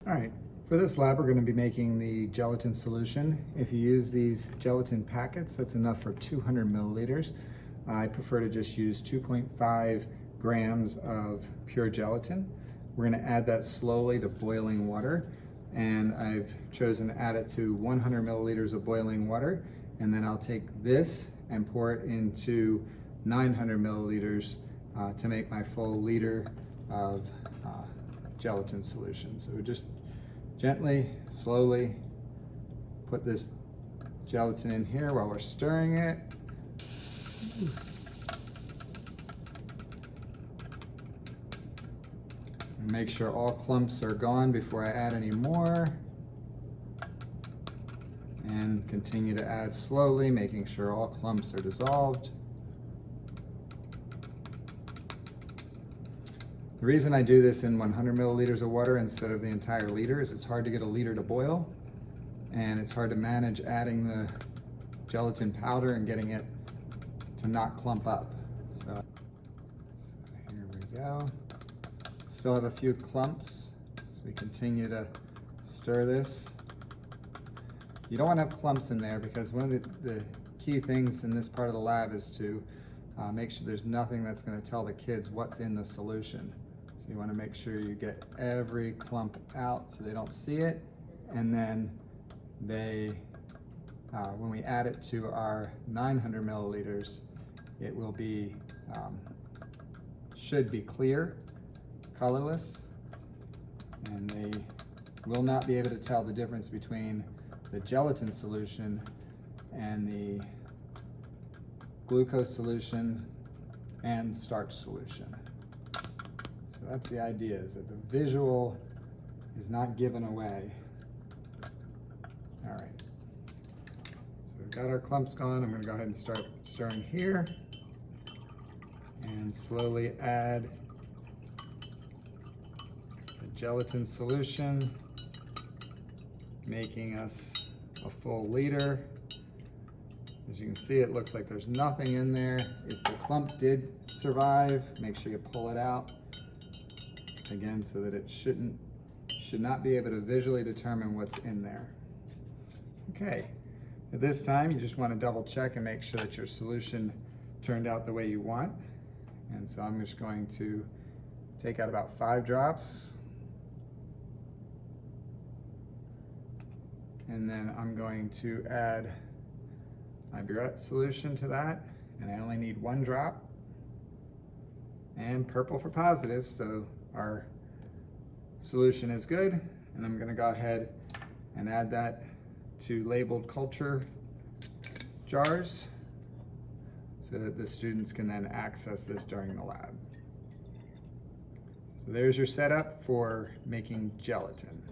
All right, for this lab, we're going to be making the gelatin solution. If you use these gelatin packets, that's enough for 200 milliliters. I prefer to just use 2.5 grams of pure gelatin. We're going to add that slowly to boiling water, and I've chosen to add it to 100 milliliters of boiling water, and then I'll take this and pour it into 900 milliliters to make my full liter of gelatin solution. So just gently, slowly put this gelatin in here while we're stirring it. And make sure all clumps are gone before I add any more. And continue to add slowly, making sure all clumps are dissolved. The reason I do this in 100 milliliters of water instead of the entire liter is it's hard to get a liter to boil, and it's hard to manage adding the gelatin powder and getting it to not clump up. So here we go. Still have a few clumps, so we continue to stir this. You don't want to have clumps in there because one of the key things in this part of the lab is to make sure there's nothing that's going to tell the kids what's in the solution. So you want to make sure you get every clump out so they don't see it, and then they, when we add it to our 900 milliliters, it will be, should be clear, colorless, and they will not be able to tell the difference between the gelatin solution and the glucose solution and starch solution. So that's the idea, is that the visual is not given away. All right, so we've got our clumps gone. I'm going to go ahead and start stirring here and slowly add the gelatin solution, making us a full liter. As you can see, it looks like there's nothing in there. If the clump did survive, make sure you pull it out again so that it should not be able to visually determine what's in there. Okay, at this time you just want to double check and make sure that your solution turned out the way you want. And so I'm just going to take out about 5 drops. And then I'm going to add my burette solution to that, and I only need 1 drop. And purple for positive, so our solution is good. And I'm gonna go ahead and add that to labeled culture jars so that the students can then access this during the lab. So there's your setup for making gelatin.